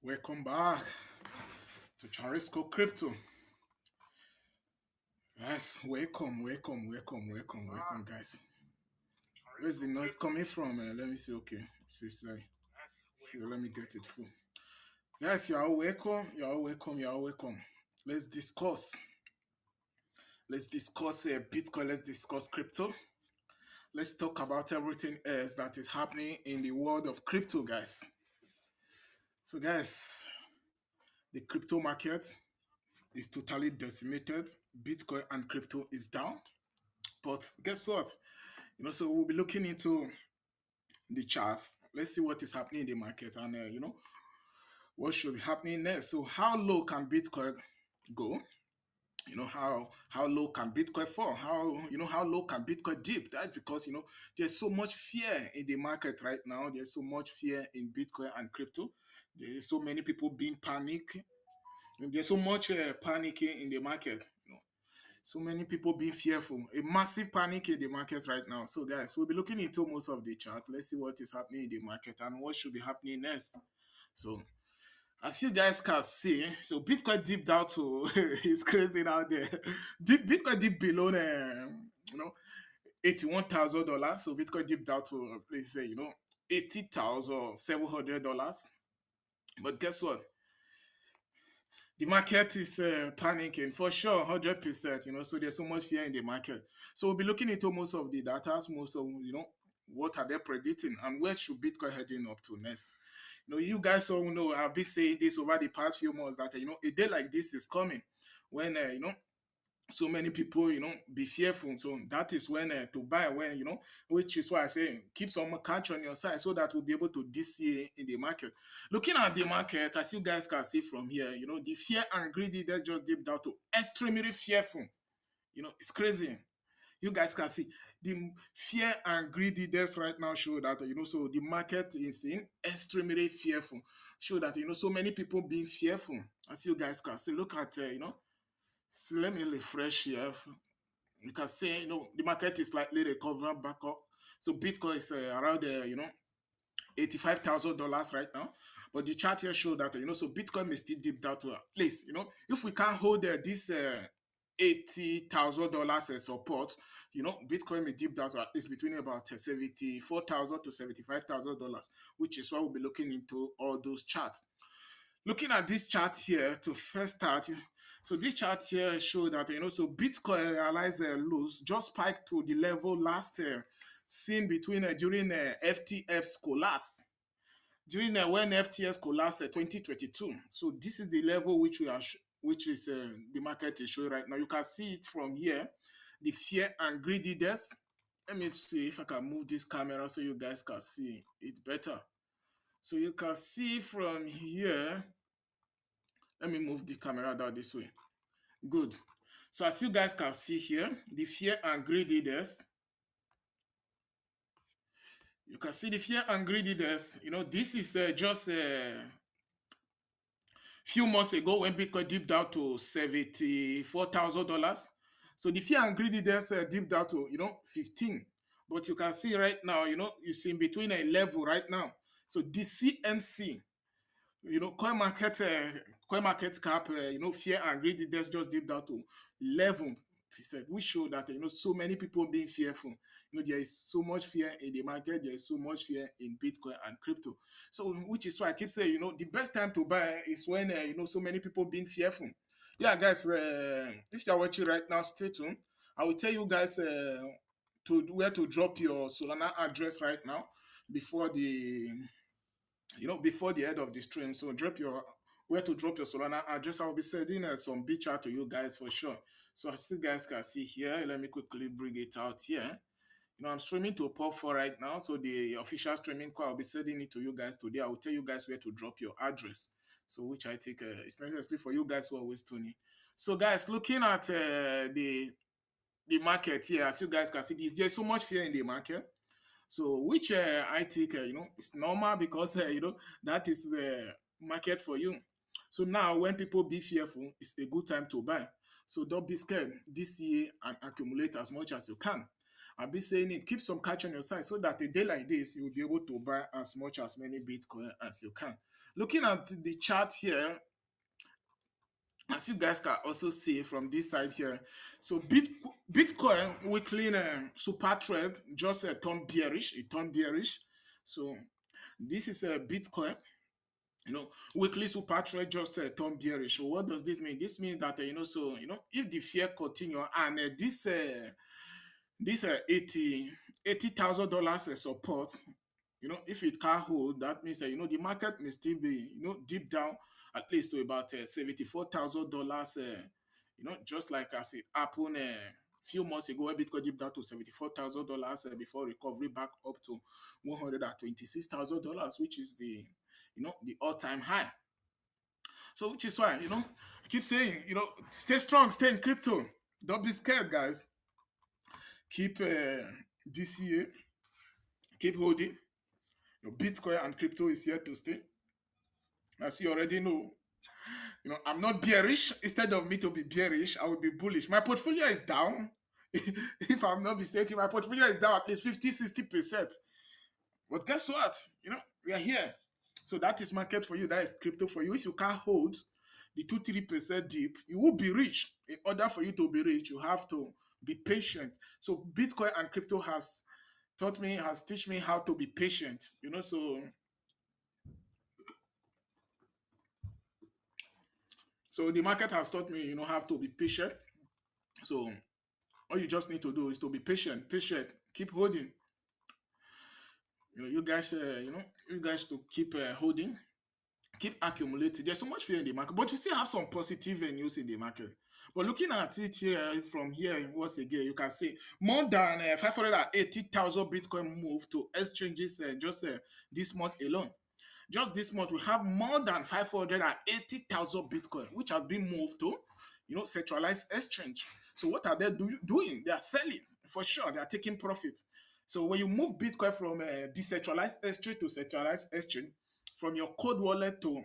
Welcome back to Charisco Crypto. Yes, welcome, guys. Where's the noise coming from? Let me see. Okay, it's like here. Let me get it full. Guys, you are all welcome. You are all welcome. You are all welcome. Let's discuss. Let's discuss Bitcoin. Let's discuss crypto. Let's talk about everything else that is happening in the world of crypto, guys. So, guys, the crypto market is totally decimated. Bitcoin and crypto is down. But guess what? So we'll be looking into the charts. Let's see what is happening in the market and, what should be happening next. So how low can Bitcoin go? How low can Bitcoin fall? How low can Bitcoin dip? That's because, there's so much fear in the market right now. There's so much fear in Bitcoin and crypto. There's so many people being panicked. There's so much panicking in the market. So many people being fearful. A massive panic in the market right now. So, guys, we'll be looking into most of the chart. Let's see what is happening in the market and what should be happening next. So, as you guys can see, so Bitcoin dipped out to it's crazy out there. Bitcoin dipped below $81,000. So Bitcoin dipped out to let's say $80,700. But guess what? The market is panicking for sure, 100%. So there's so much fear in the market. So we'll be looking into most of the data, most of what are they predicting and where should Bitcoin heading up to next. You guys all know I've been saying this over the past few months that a day like this is coming when so many people be fearful. So that is when to buy, when which is why I say keep some cash on your side so that we'll be able to DC in the market. Looking at the market, as you guys can see from here, the fear and greedy that just dipped down to extremely fearful. It's crazy. You guys can see the fear and greediness right now show that so the market is in extremely fearful. Show that so many people being fearful. As you guys can see, look at so let me refresh here. You can see the market is slightly recovering back up. So Bitcoin is around $85,000 right now. But the chart here show that so Bitcoin may still dip down to at least if we can't hold this $80,000 support, Bitcoin may dip down to at least between about $74,000 to $75,000, which is why we'll be looking into all those charts. Looking at this chart here to first start, so this chart here show that so Bitcoin realized lows just spiked to the level last seen between during FTF's collapse during when FTS collapsed 2022. So this is the level which we are which is the market is showing right now. You can see it from here, the fear and greediness. Let me see if I can move this camera so you guys can see it better. So you can see from here. Let me move the camera down this way. Good. So as you guys can see here, the fear and greediness. You can see the fear and greediness. This is just a few months ago when Bitcoin dipped down to $74,000. So the fear and greediness dipped down to 15. But you can see right now, it's in between a level right now. So the CMC, coin market cap, fear and greediness just dipped down to 11%, which show that so many people being fearful. There is so much fear in the market. There is so much fear in Bitcoin and crypto. So which is why I keep saying the best time to buy is when so many people being fearful. Yeah, guys, if you're watching right now, stay tuned. I will tell you guys to where to drop your Solana address right now before the before the end of the stream. So drop your where to drop your Solana address. I'll be sending some big chat to you guys for sure. So as you guys can see here, let me quickly bring it out here. I'm streaming to Pop4 right now. So the official streaming call, I'll be sending it to you guys today. I will tell you guys where to drop your address. So which I think is necessary for you guys who are always tuning. So guys, looking at the market here, as you guys can see, there's so much fear in the market. So, which I think, it's normal because, that is the market for you. So now when people be fearful, it's a good time to buy. So don't be scared this year and accumulate as much as you can. I'll be saying it. Keep some cash on your side so that a day like this, you will be able to buy as much as many Bitcoin as you can. Looking at the chart here, as you guys can also see from this side here, so Bitcoin weekly super trend just turned bearish. It turned bearish. So this is a Bitcoin. Weekly super trade just turned bearish. So what does this mean? This means that if the fear continue and this 80,000 dollars support, if it can't hold, that means the market may still be deep down at least to about $74,000. Just like as it happened a few months ago, where Bitcoin dipped down to $74,000 before recovery back up to $126,000, which is the all-time high. So which is why I keep saying stay strong, stay in crypto. Don't be scared, guys. Keep DCA, keep holding. Bitcoin and crypto is here to stay. As you already know, I'm not bearish. Instead of me to be bearish, I will be bullish. My portfolio is down. If I'm not mistaken, my portfolio is down at least 50-60%. But guess what? We are here. So that is market for you. That is crypto for you. If you can't hold the 2-3% dip, you will be rich. In order for you to be rich, you have to be patient. So Bitcoin and crypto has taught me, has teach me how to be patient. So the market has taught me, how to be patient. So all you just need to do is to be patient, keep holding. You guys to keep holding, keep accumulating. There's so much fear in the market, but you still have some positive news in the market. But looking at it here, from here, once again, you can see more than 580,000 Bitcoin moved to exchanges just this month alone. Just this month, we have more than 580,000 Bitcoin, which has been moved to, centralized exchange. So what are they doing? They are selling, for sure. They are taking profit. So when you move Bitcoin from decentralized exchange to centralized exchange, from your cold wallet to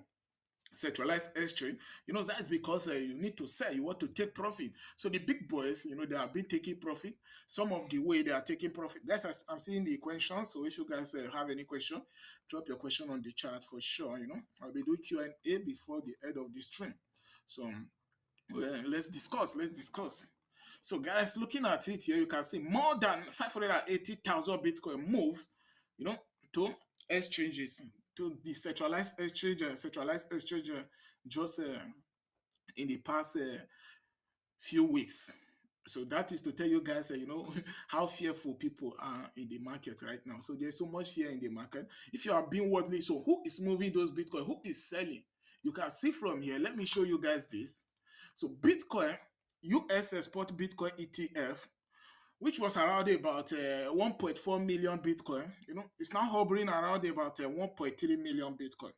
centralized exchange, that is because you need to sell, you want to take profit. So the big boys, they have been taking profit. Some of the way they are taking profit, guys, I'm seeing the question. So if you guys have any question, drop your question on the chat for sure. I'll be doing Q&A before the end of the stream. So well, let's discuss. So guys, looking at it here, you can see more than 580,000 Bitcoin move, to exchanges, to the centralized exchange, just in the past few weeks. So that is to tell you guys, how fearful people are in the market right now. So there's so much fear in the market. If you are being worldly, so who is moving those Bitcoin? Who is selling? You can see from here. Let me show you guys this. So Bitcoin, US Export Bitcoin ETF, which was around about 1.4 million Bitcoin, it's now hovering around about 1.3 million Bitcoin.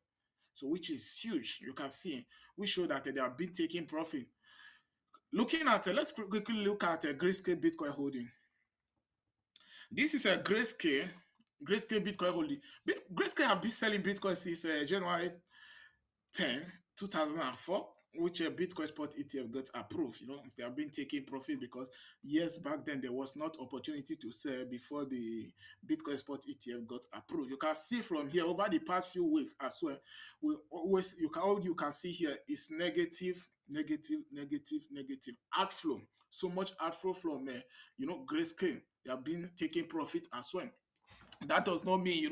So which is huge. You can see, we show that they have been taking profit. Looking at, let's quickly look at Grayscale Bitcoin holding. This is a Grayscale Bitcoin holding. Grayscale have been selling Bitcoin since January 10, 2004, which a Bitcoin spot ETF got approved. They have been taking profit because years back then there was not opportunity to sell before the Bitcoin spot ETF got approved. You can see from here over the past few weeks as well. You can see here is negative outflow. So much outflow from Grayscale. They have been taking profit as well. That does not mean,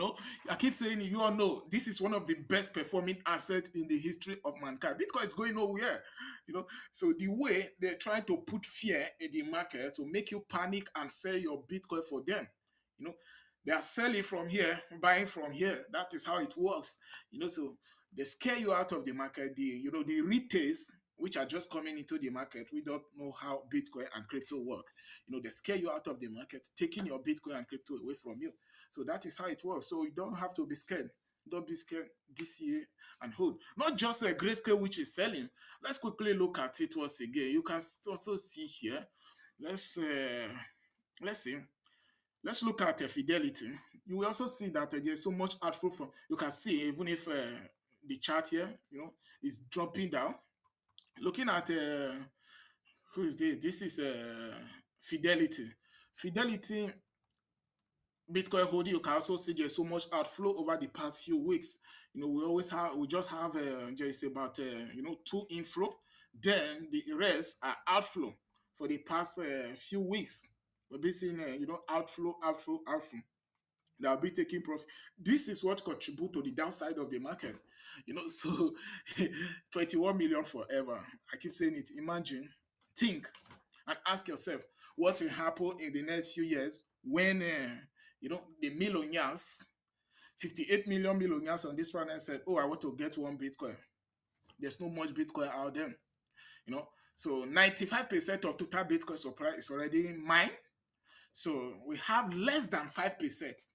I keep saying, you all know, this is one of the best performing assets in the history of mankind. Bitcoin is going nowhere, So the way they're trying to put fear in the market to make you panic and sell your Bitcoin for them, they are selling from here, buying from here. That is how it works, So they scare you out of the market. The retails, which are just coming into the market, we don't know how Bitcoin and crypto work. They scare you out of the market, taking your Bitcoin and crypto away from you. So that is how it works. So you don't have to be scared. Don't be scared. DCA and hold. Not just a Grayscale which is selling. Let's quickly look at it once again. You can also see here. Let's see. Let's look at Fidelity. You will also see that there's so much outflow from. You can see even if the chart here, is dropping down. Looking at who is this? This is Fidelity. Fidelity Bitcoin holding, you can also see there's so much outflow over the past few weeks. We just have just about two inflow, then the rest are outflow for the past few weeks. We've been seeing outflow, outflow, outflow. They'll be taking profit. This is what contribute to the downside of the market. So 21 million forever. I keep saying it. Imagine, think, and ask yourself what will happen in the next few years when the millionaires, 58 million millionaires on this planet said, "Oh, I want to get one Bitcoin." There's no much Bitcoin out there. So 95% of total Bitcoin supply is already mined. So we have less than 5%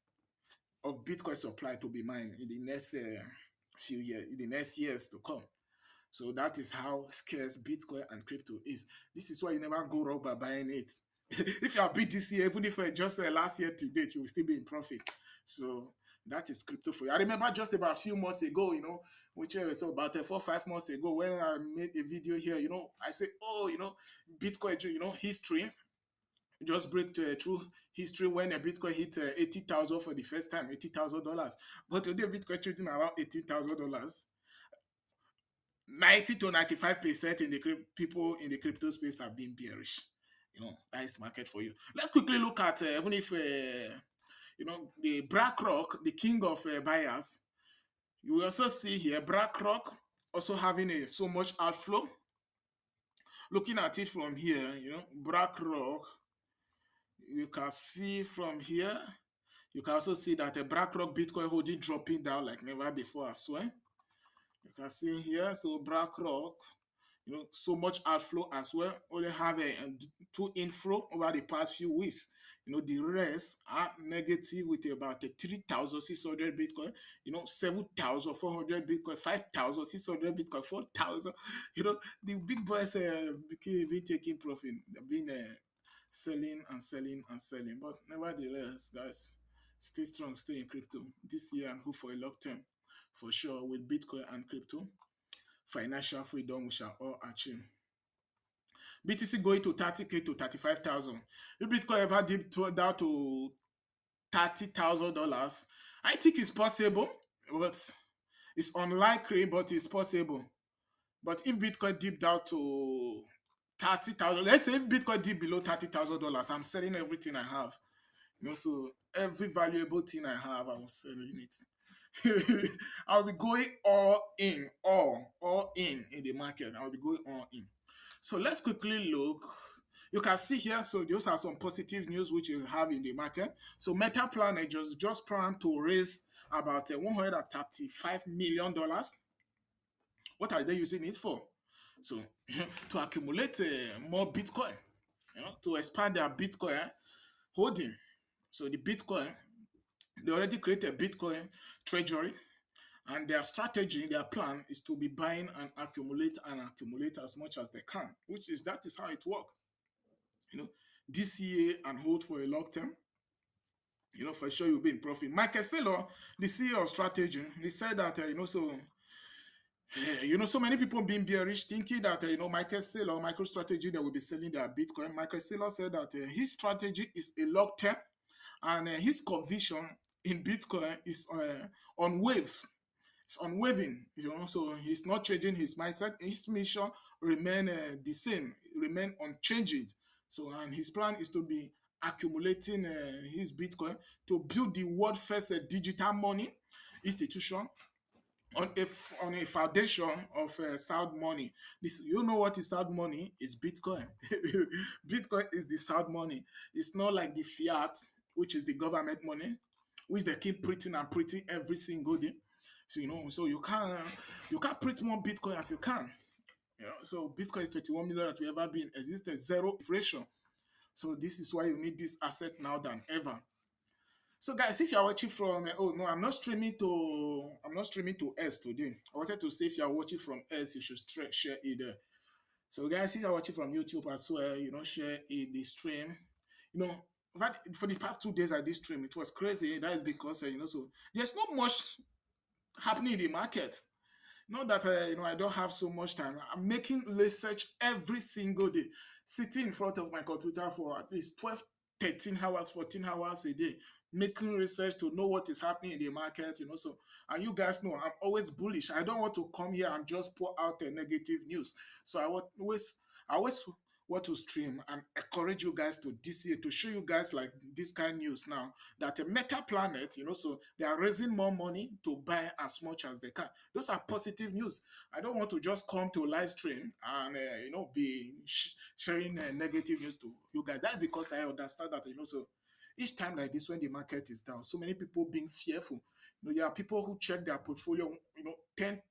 of Bitcoin supply to be mined in the next few years, in the next years to come. So that is how scarce Bitcoin and crypto is. This is why you never go wrong by buying it. If you are bid this year, even if just last year to date, you will still be in profit. So that is crypto for you. I remember just about a few months ago, which was about 4 or 5 months ago, when I made a video here, I said, oh, Bitcoin, history, just break through history when a Bitcoin hit 80,000 for the first time, $80,000. But today, Bitcoin trading around $18,000. 90 to 95% in the people in the crypto space have been bearish. That is market for you. Let's quickly look at even if the BlackRock, the king of buyers. You will also see here BlackRock also having so much outflow. Looking at it from here, BlackRock, you can see from here. You can also see that a BlackRock Bitcoin holding dropping down like never before as well. You can see here, so BlackRock, so much outflow as well. Only have a two inflow over the past few weeks. The rest are negative with about 3,600 Bitcoin, 7,400 Bitcoin, 5,600 Bitcoin, 4,000. The big boys been taking profit. They've been selling and selling and selling. But nevertheless, guys, stay strong, stay in crypto this year and hope for a long term. For sure, with Bitcoin and crypto, financial freedom we shall all achieve. BTC going to 30K to 35,000. If Bitcoin ever dipped down to $30,000, I think it's possible, but it's unlikely, but it's possible. But if Bitcoin dipped down to 30,000, let's say if Bitcoin dipped below $30,000, I'm selling everything I have. So every valuable thing I have, I'm selling it. I'll be going all in the market. I'll be going all in. So let's quickly look. You can see here, so those are some positive news which you have in the market. So Meta Planet just plan to raise about $135 million. What are they using it for? So to accumulate more Bitcoin, to expand their Bitcoin holding. So the Bitcoin, they already created Bitcoin treasury, and their strategy, their plan is to be buying and accumulate as much as they can, that is how it works. This year and hold for a long term. For sure you'll be in profit. Michael Saylor, the CEO of Strategy, he said that so many people being bearish, thinking that Michael Saylor, MicroStrategy, they will be selling their Bitcoin. Michael Saylor said that his strategy is a long term, and his conviction in Bitcoin is on wave. It's unwavering, so he's not changing his mindset. His mission remain the same, remain unchanged. So, and his plan is to be accumulating his Bitcoin to build the world first digital money institution on a foundation of sound money. What is sound money? It's Bitcoin. Bitcoin is the sound money. It's not like the fiat, which is the government money, which they keep printing and printing every single day. So you can't print more Bitcoin as you can. So Bitcoin is 21 million that we ever been existed, zero inflation. So this is why you need this asset now than ever. So guys, if you are watching from oh no, I'm not streaming to S today. I wanted to say if you are watching from S, you should share it there. So guys, if you are watching from YouTube as well, share it, the stream. For the past 2 days I did stream, it was crazy. That is because so there's not much happening in the market. Not that I don't have so much time. I'm making research every single day, sitting in front of my computer for at least 12, 13 hours, 14 hours a day, making research to know what is happening in the market, So, and you guys know I'm always bullish. I don't want to come here and just pour out a negative news. So I always want to stream and encourage you guys to this year to show you guys like this kind of news now that a meta planet, so they are raising more money to buy as much as they can. Those are positive news. I don't want to just come to live stream and be sharing negative news to you guys. That's because I understand that so each time like this when the market is down, so many people being fearful. There are people who check their portfolio 10,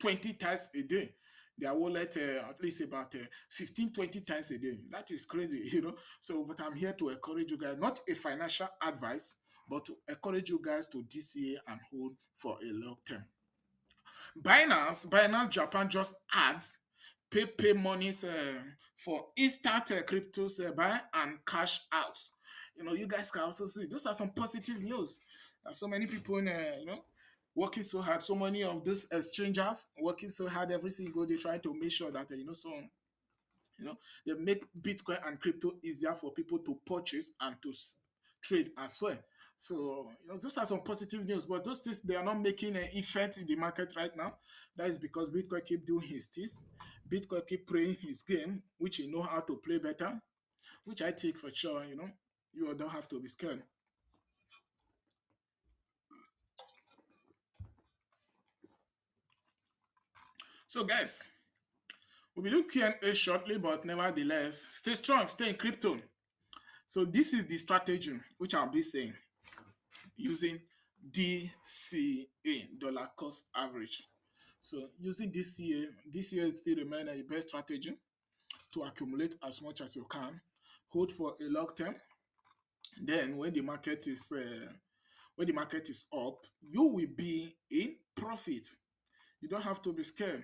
20 times a day, their wallet at least about 15, 20 times a day. That is crazy. So but I'm here to encourage you guys, not a financial advice, but to encourage you guys to DCA and hold for a long term. Binance Japan just adds pay monies for instant cryptos buy and cash out. You guys can also see those are some positive news. So many people in working so hard. So many of those exchangers working so hard every single day trying to make sure that you know they make Bitcoin and crypto easier for people to purchase and to trade as well. So those are some positive news, but those things they are not making an effect in the market right now. That is because Bitcoin keep doing his things. Bitcoin keep playing his game, which he know how to play better, which I think for sure. You don't have to be scared. So guys, we'll be doing Q&A shortly, but nevertheless, stay strong, stay in crypto. So this is the strategy which I'll be saying using DCA, dollar cost average. So using DCA still remain the best strategy to accumulate as much as you can, hold for a long term. Then when the market is up, you will be in profit. You don't have to be scared.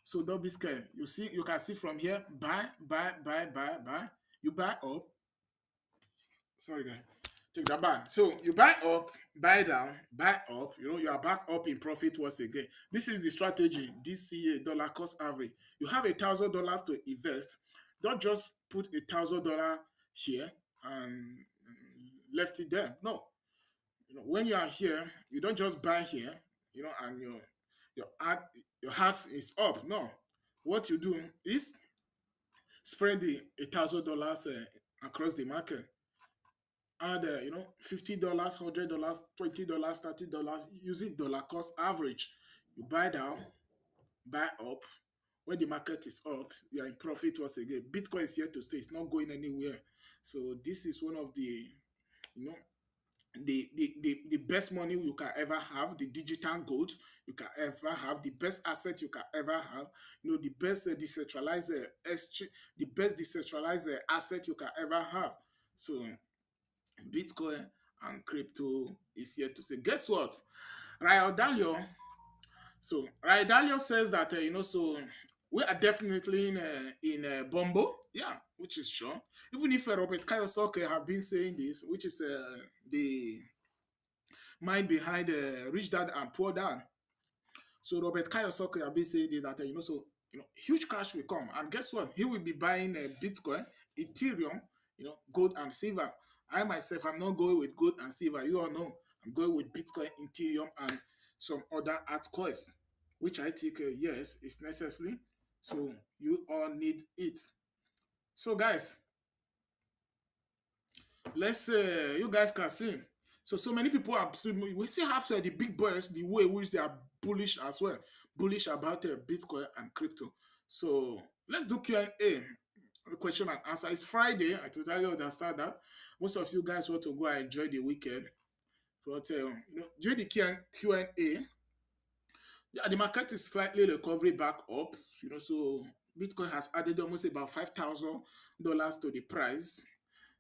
So don't be scared. You can see from here, buy, buy, buy, buy, buy. You buy up. Sorry, guys. Take that back. So you buy up, buy down, buy up. You are back up in profit once again. This is the strategy. DCA, dollar cost average. You have $1,000 to invest. Don't just put $1,000 here and left it there. No. When you are here, you don't just buy here. And your your house is up. No. What you do is spread the $1,000 across the market. Add $50, $100, $20, $30 using dollar cost average. You buy down, buy up. When the market is up, you are in profit once again. Bitcoin is here to stay, it's not going anywhere. So this is one of the you know the best money you can ever have, the digital gold you can ever have, the best asset you can ever have, the best decentralized the best decentralized asset you can ever have. So Bitcoin and crypto is here to say. Guess what? Rayo Dalio. So Rayo Dalio says that so we are definitely in Bombo, yeah, which is sure. Even if Robert Kiyosaki have been saying this, which is the mind behind Rich Dad and Poor Dad. So Robert Kiyosaki have been saying this, that so huge cash will come, and guess what? He will be buying Bitcoin, Ethereum, gold and silver. I myself, I'm not going with gold and silver. You all know I'm going with Bitcoin, Ethereum, and some other altcoins, which I think yes is necessary. So you all need it. So guys, let's you guys can see. So many people are we still have the big boys the way which they are bullish as well, bullish about Bitcoin and crypto. So let's do Q&A, question and answer. It's Friday. I totally understand that most of you guys want to go and enjoy the weekend, but during the Q&A, yeah, the market is slightly recovery back up. So Bitcoin has added almost about $5,000 to the price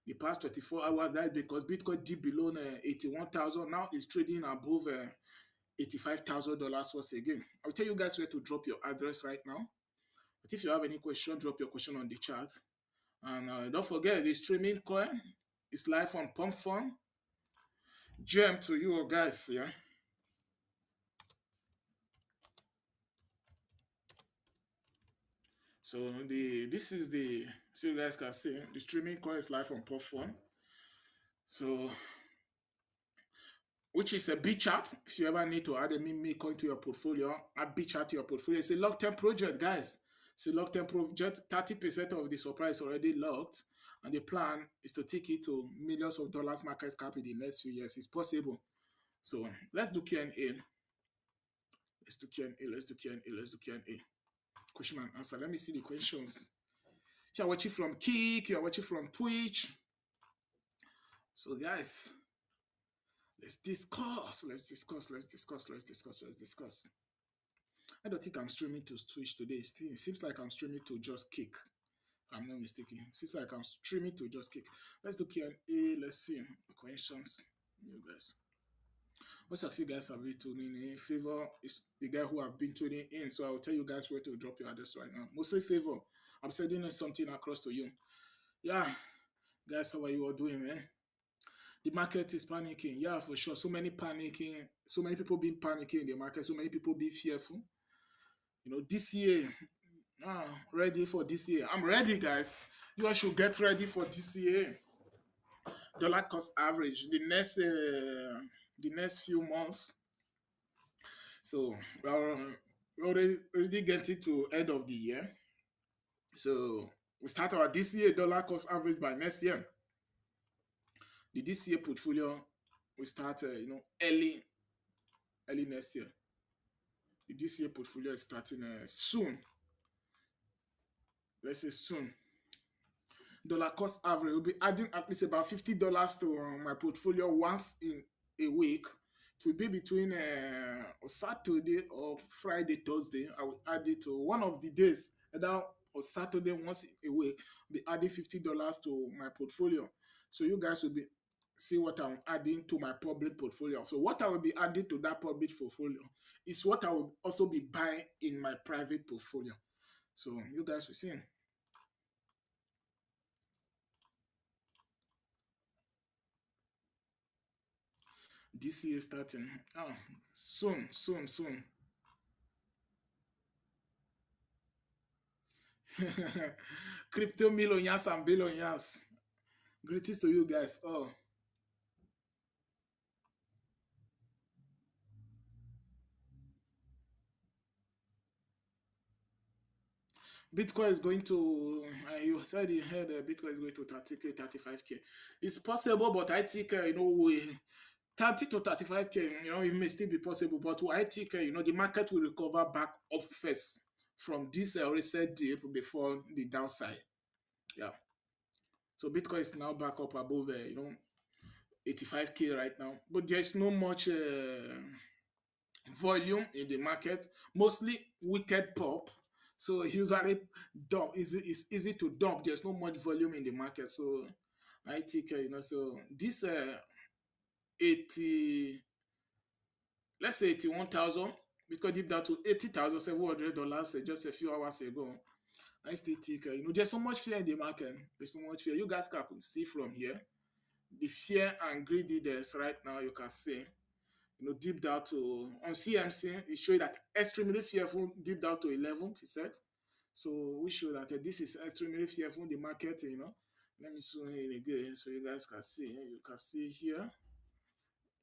the past 24 hours. That is because Bitcoin dipped below 81,000. Now it's trading above $85,000 once again. I'll tell you guys where to drop your address right now. But if you have any question, drop your question on the chat. And don't forget, the streaming coin is live on Pump Fun. Gem to you guys, yeah. So this is so you guys can see the streaming coin is live on Pump Fun. So which is a B chart. If you ever need to add a meme coin to your portfolio, add B chart to your portfolio. It's a long-term project, guys. It's a long-term project. 30% of the supply is already locked, and the plan is to take it to millions of dollars market cap in the next few years. It's possible. So let's do Q&A. Let's do Q&A. Let's do Q&A. Let's do Q&A. Question and answer. Let me see the questions. If you're watching from Kik, you're watching from Twitch. So guys, let's discuss. Let's discuss. Let's discuss. Let's discuss. Let's discuss. I don't think I'm streaming to Twitch today. It seems like I'm streaming to just Kick. If I'm not mistaken. It seems like I'm streaming to just Kick. Let's do Q&A. Let's see the questions. You guys. Most of you guys have been tuning in. Favor is the guy who have been tuning in. So I'll tell you guys where to drop your address right now. Mostly Favor. I'm sending something across to you. Yeah. Guys, how are you all doing, man? The market is panicking. Yeah, for sure. So many panicking. So many people being panicking in the market. So many people being fearful. You know, this year, ready for this year. I'm ready, guys. You all should get ready for this year. Dollar cost average. The next few months. So we're already getting to end of the year. So we start our this year dollar cost average by next year. The this year portfolio we start early next year. The this year portfolio is starting soon. Let's say soon. Dollar cost average will be adding at least about $50 to my portfolio once in a week. It will be between Saturday or Friday, Thursday. I will add it to one of the days, either or Saturday once a week. I'll be adding $50 to my portfolio. So you guys will be see what I'm adding to my public portfolio. So what I will be adding to that public portfolio is what I will also be buying in my private portfolio. So you guys will see. This year starting. Soon, soon, soon. Crypto millionaires and billionaires. Greetings to you guys. Oh, Bitcoin is going to, you said you heard Bitcoin is going to 30K, 35K. It's possible, but I think, 30 to 35K, it may still be possible. But I think, the market will recover back up first from this recent dip before the downside. Yeah. So Bitcoin is now back up above, 85K right now. But there's no much volume in the market, mostly wicked pop. So usually dump is easy to dump. There's no much volume in the market. So I think so this 80, let's say 81,000, because deep down to $80,700 just a few hours ago. I still think there's so much fear in the market. There's so much fear. You guys can see from here the fear and greediness right now. You can see deep down to on CMC, it showed that extremely fearful deep down to 11%. So we show that this is extremely fearful in the market. Let me zoom in again so you guys can see. You can see here.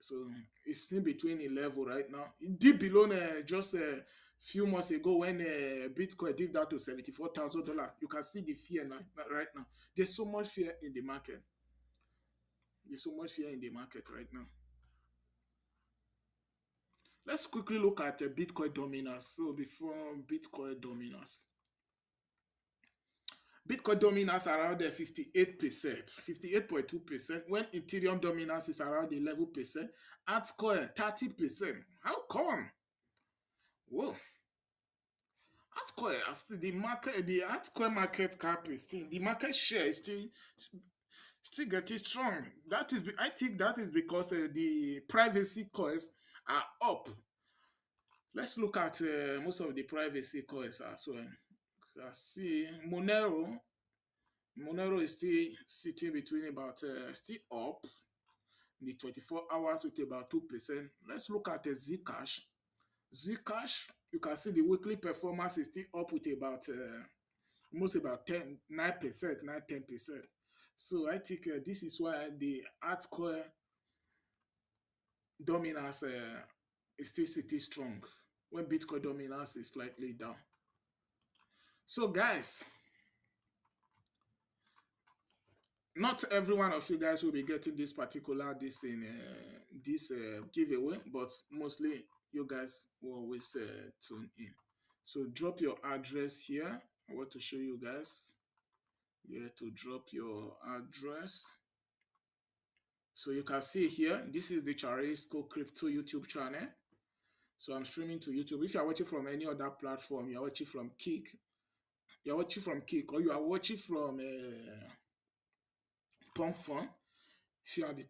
So it's in between a level right now. Deep below just a few months ago when Bitcoin dipped down to $74,000. You can see the fear right now. There's so much fear in the market. There's so much fear in the market right now. Let's quickly look at Bitcoin dominance. So before Bitcoin dominance. Bitcoin dominance around 58%, 58.2%, when Ethereum dominance is around 11%, altcoin 30%. How come? Whoa. Altcoin, the market, the altcoin market cap is still, the market share is still getting strong. I think that is because the privacy coins are up. Let's look at most of the privacy coins as well. See, Monero is still sitting between about, still up in the 24 hours with about 2%. Let's look at Zcash. Zcash, you can see the weekly performance is still up with about almost about 9%, 10%. So I think this is why the altcoin dominance is still sitting strong. When Bitcoin dominance is slightly down. So guys, not every one of you guys will be getting this particular this giveaway, but mostly you guys will always tune in. So drop your address here. I want to show you guys where to drop your address. So you can see here, this is the Charisco Crypto YouTube channel. So I'm streaming to YouTube. If you're watching from any other platform, you're watching from Kick, or you are watching from Pump Fun. If you are the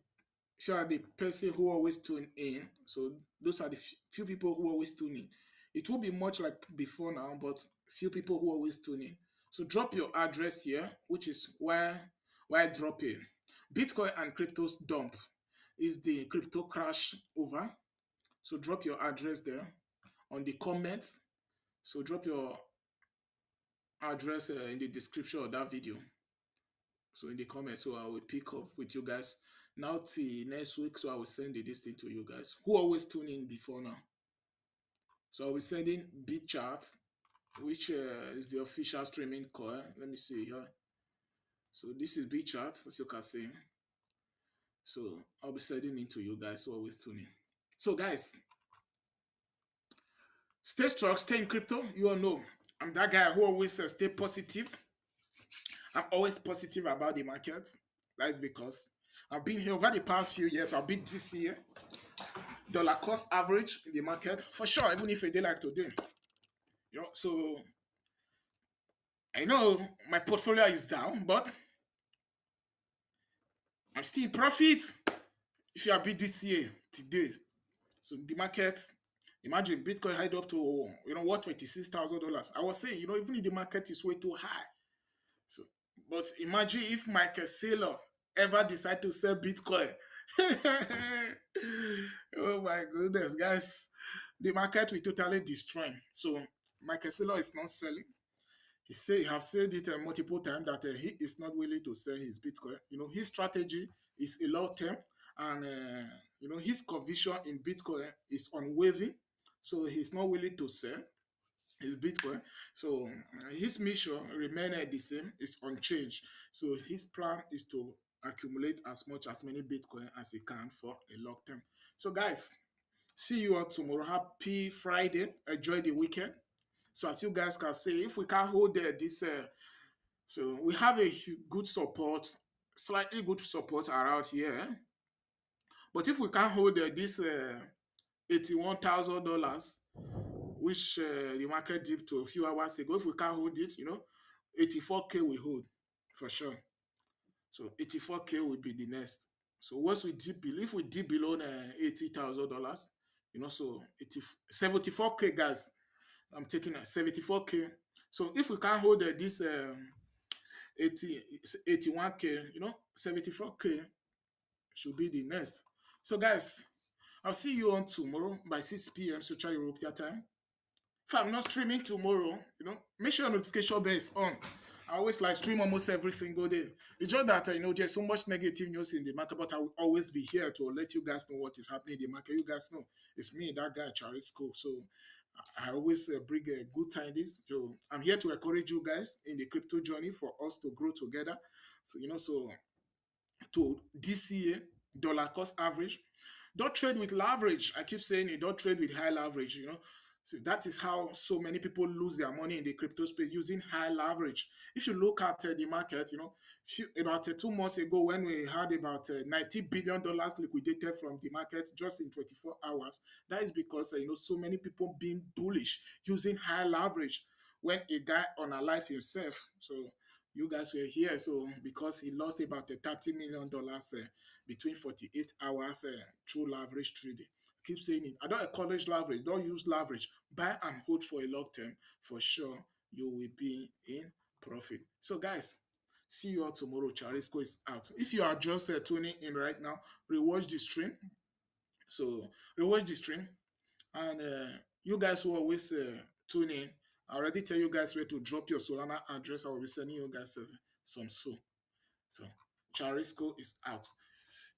if you are the person who always tune in, so those are the few people who always tune in. It will be much like before now, but few people who always tune in. So drop your address here, which is why drop in. Bitcoin and cryptos dump is the crypto crash over. So drop your address there on the comments. So drop your address in the description of that video. So in the comments, so I will pick up with you guys now till next week. So I will send this thing to you guys who always tune in before now. So I'll be sending Bit Chat, which is the official streaming coin. Let me see here. So this is Bit Chat, as you can see. So I'll be sending it to you guys who always tune in. So guys, stay strong, stay in crypto. You all know I'm that guy who always stay positive. I'm always positive about the market. That's because I've been here over the past few years. I've been this year. Dollar cost average in the market for sure, even if a day like today. So I know my portfolio is down, but I'm still in profit. If you are bid this year today, so the market, imagine Bitcoin high up to what $26,000. I was saying, even if the market is way too high. So, but imagine if Michael Saylor ever decide to sell Bitcoin. Oh my goodness, guys, the market will totally destroy. So Michael Saylor is not selling. He have said it multiple times that he is not willing to sell his Bitcoin. His strategy is a long term, and his conviction in Bitcoin is unwavering. So he's not willing to sell his Bitcoin. So his mission remain the same, is unchanged. So his plan is to accumulate as many Bitcoin as he can for a long term. So guys, see you all tomorrow. Happy Friday. Enjoy the weekend. So as you guys can see, if we can hold this, so we have a good support, slightly good support around here. But if we can hold this $81,000, which the market dipped to a few hours ago, if we can hold it, 84K we hold for sure. So 84K will be the next. So once we dip below, if we dip below $80,000, so 74K, guys. I'm taking a 74K. So if we can hold this 81K, 74K should be the next. So guys, I'll see you on tomorrow by 6 p.m. Central European time. If I'm not streaming tomorrow, make sure your notification bell is on. I always live stream almost every single day. It's just that there's so much negative news in the market, but I will always be here to let you guys know what is happening in the market. You guys know it's me, that guy, Charisco. So I always bring a good tidings. So I'm here to encourage you guys in the crypto journey for us to grow together. So to this year, dollar cost average. Don't trade with leverage. I keep saying it. Don't trade with high leverage. So that is how so many people lose their money in the crypto space using high leverage. If you look at the market, about 2 months ago when we had about $90 billion liquidated from the market just in 24 hours, that is because, so many people being bullish using high leverage when a guy on a life himself. So you guys were here. So because he lost about $30 million between 48 hours through leverage trading. Keep saying it. I don't encourage leverage. Don't use leverage. Buy and hold for a long term. For sure, you will be in profit. So guys, see you all tomorrow. Charisco is out. If you are just tuning in right now, rewatch the stream. So rewatch the stream. And you guys who always tune in, I already tell you guys where to drop your Solana address. I will be sending you guys some so. So Charisco is out.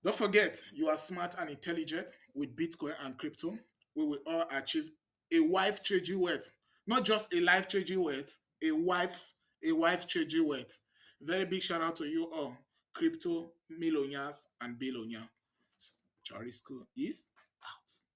Don't forget, you are smart and intelligent with Bitcoin and crypto. We will all achieve a wife changing wealth. Not just a life changing wealth, a wife changing wealth. Very big shout out to you all, crypto millionaires and billionaires. Charlie School is out.